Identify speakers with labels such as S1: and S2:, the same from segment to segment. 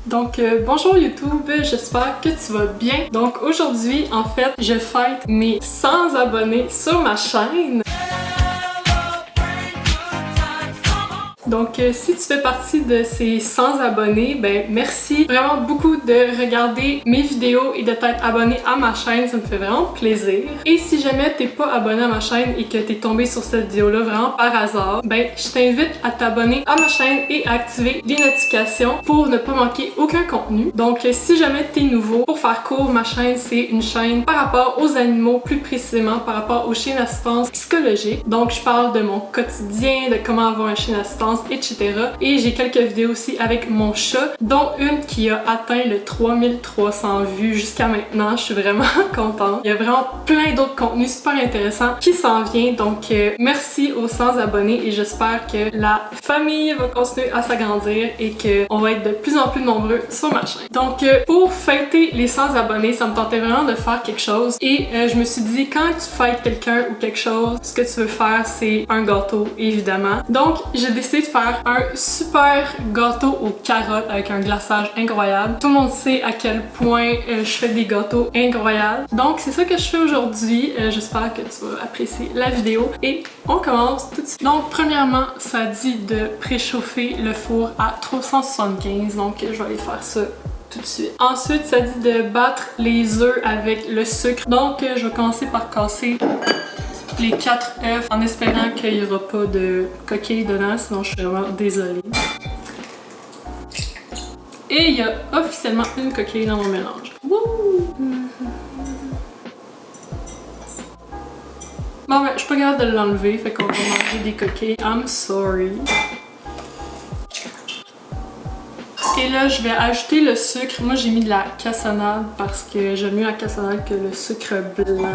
S1: Donc bonjour YouTube, j'espère que tu vas bien. Donc aujourd'hui, en fait, je fête mes 100 abonnés sur ma chaîne. Donc si tu fais partie de ces 100 abonnés, ben merci vraiment beaucoup de regarder mes vidéos et de t'être abonné à ma chaîne, ça me fait vraiment plaisir. Et si jamais t'es pas abonné à ma chaîne et que t'es tombé sur cette vidéo-là vraiment par hasard, ben je t'invite à t'abonner à ma chaîne et à activer les notifications pour ne pas manquer aucun contenu. Donc si jamais t'es nouveau, pour faire court, ma chaîne c'est une chaîne par rapport aux animaux, plus précisément par rapport aux chiens d'assistance psychologique. Donc je parle de mon quotidien, de comment avoir un chien d'assistance, etc. Et j'ai quelques vidéos aussi avec mon chat, dont une qui a atteint le 3300 vues jusqu'à maintenant. Je suis vraiment contente. Il y a vraiment plein d'autres contenus super intéressants qui s'en viennent. Donc merci aux 100 abonnés et j'espère que la famille va continuer à s'agrandir et qu'on va être de plus en plus nombreux sur ma chaîne. Donc pour fêter les 100 abonnés, ça me tentait vraiment de faire quelque chose et je me suis dit, quand tu fêtes quelqu'un ou quelque chose, ce que tu veux faire c'est un gâteau évidemment. Donc j'ai décidé de faire un super gâteau aux carottes avec un glaçage incroyable. Tout le monde sait à quel point je fais des gâteaux incroyables. Donc c'est ça que je fais aujourd'hui. J'espère que tu vas apprécier la vidéo et on commence tout de suite. Donc premièrement, ça dit de préchauffer le four à 375. Donc je vais aller faire ça tout de suite. Ensuite, ça dit de battre les œufs avec le sucre. Donc je vais commencer par casser les 4 œufs en espérant qu'il n'y aura pas de coquilles dedans, sinon je suis vraiment désolée. Et il y a officiellement une coquille dans mon mélange. Wouh! Bon ben, je suis pas capable de l'enlever, fait qu'on va manger des coquilles. I'm sorry. Et là, je vais ajouter le sucre. Moi, j'ai mis de la cassonade parce que j'aime mieux la cassonade que le sucre blanc.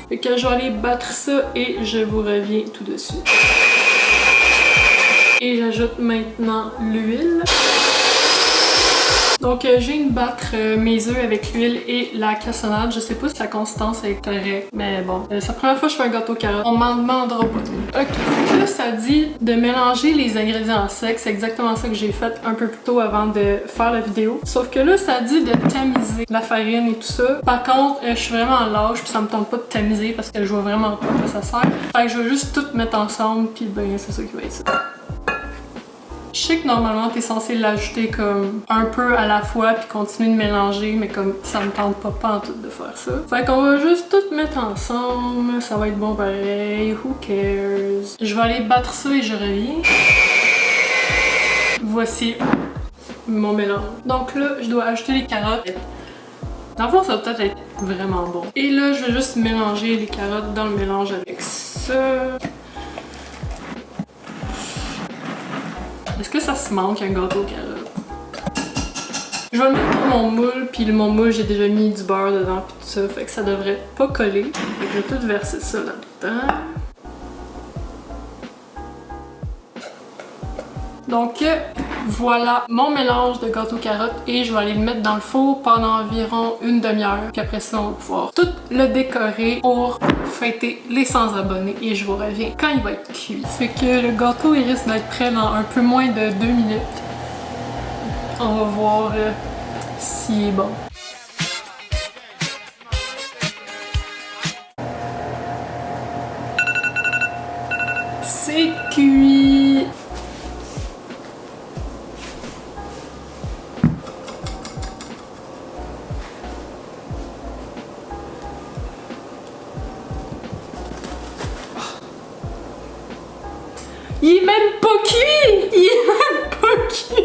S1: Fait que je vais aller battre ça et je vous reviens tout de suite. Et j'ajoute maintenant l'huile. Donc je viens de battre mes œufs avec l'huile et la cassonade. Je sais pas si la consistance est correcte, mais bon. C'est la première fois que je fais un gâteau carotte. On m'en demandera pas. Ok. Là, ça dit de mélanger les ingrédients secs. C'est exactement ça que j'ai fait un peu plus tôt avant de faire la vidéo. Sauf que là, ça dit de tamiser la farine et tout ça. Par contre, je suis vraiment lâche puis ça me tente pas de tamiser parce que je vois vraiment pas à quoi ça sert. Fait que je vais juste tout mettre ensemble puis ben c'est ça qui va être ça. Je sais que normalement t'es censé l'ajouter comme un peu à la fois puis continuer de mélanger, mais comme ça me tente pas en tout de faire ça. Fait qu'on va juste tout mettre ensemble, ça va être bon pareil, who cares. Je vais aller battre ça et je reviens. Voici mon mélange. Donc là, je dois ajouter les carottes. Dans le fond, ça va peut-être être vraiment bon. Et là, je vais juste mélanger les carottes dans le mélange avec ça. Est-ce que ça se manque un gâteau aux carottes? Je vais le mettre dans mon moule, puis mon moule j'ai déjà mis du beurre dedans puis tout ça, fait que ça devrait pas coller. Fait que je vais tout verser ça là-dedans. Donc voilà mon mélange de gâteau carotte et je vais aller le mettre dans le four pendant environ une demi-heure. Puis après ça, on va pouvoir tout le décorer pour fêter les 100 abonnés et je vous reviens quand il va être cuit. Fait que le gâteau il risque d'être prêt dans un peu moins de 2 minutes. On va voir s'il est bon. C'est cuit! Il est même pas cuit! Il est même pas cuit!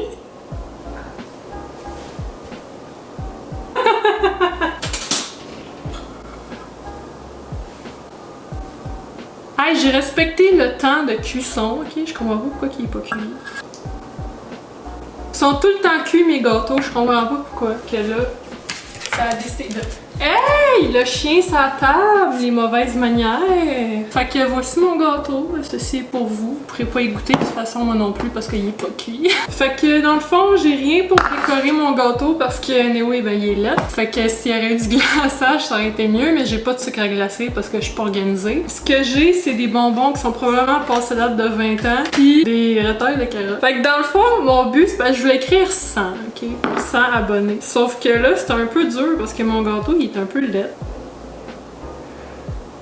S1: Hey, j'ai respecté le temps de cuisson, ok? Je comprends pas pourquoi il est pas cuit. Ils sont tout le temps cuits mes gâteaux, je comprends pas pourquoi que là, ça a décidé de... Hey! Hey, le chien sa table, les mauvaises manières. Fait que voici mon gâteau. Ceci est pour vous. Vous pourrez pas y goûter de toute façon, moi non plus, parce qu'il est pas cuit. Fait que dans le fond, j'ai rien pour décorer mon gâteau parce que anyway, ben il est là. Fait que s'il y aurait eu du glaçage, ça aurait été mieux, mais j'ai pas de sucre à glacer parce que je suis pas organisée. Ce que j'ai, c'est des bonbons qui sont probablement passés date de 20 ans, puis des retailles de carottes. Fait que dans le fond, mon but, c'est je voulais écrire 100, ok? 100 abonnés. Sauf que là, c'est un peu dur parce que mon gâteau, il est un peu laid.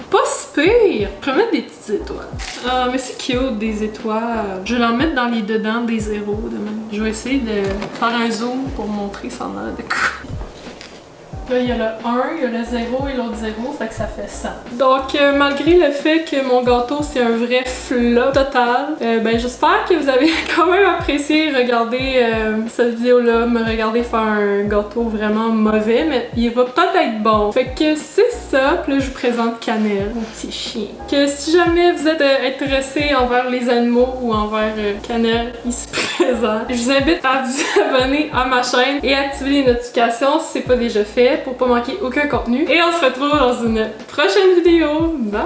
S1: Pas si pire! Je vais mettre des petites étoiles. Ah, mais c'est cute, des étoiles. Je vais en mettre dans les dedans des zéros demain. Je vais essayer de faire un zoom pour montrer ça en a de quoi. Là, il y a le 1, il y a le 0 et l'autre 0, fait que ça fait 100. Donc, malgré le fait que mon gâteau, c'est un vrai flop total, ben j'espère que vous avez quand même apprécié regarder cette vidéo-là, me regarder faire un gâteau vraiment mauvais, mais il va peut-être être bon. Fait que c'est ça, puis là, je vous présente Cannelle, mon petit chien. Que si jamais vous êtes intéressé envers les animaux ou envers Cannelle, ici présent, je vous invite à vous abonner à ma chaîne et activer les notifications si c'est pas déjà fait, pour pas manquer aucun contenu. Et on se retrouve dans une prochaine vidéo. Bye!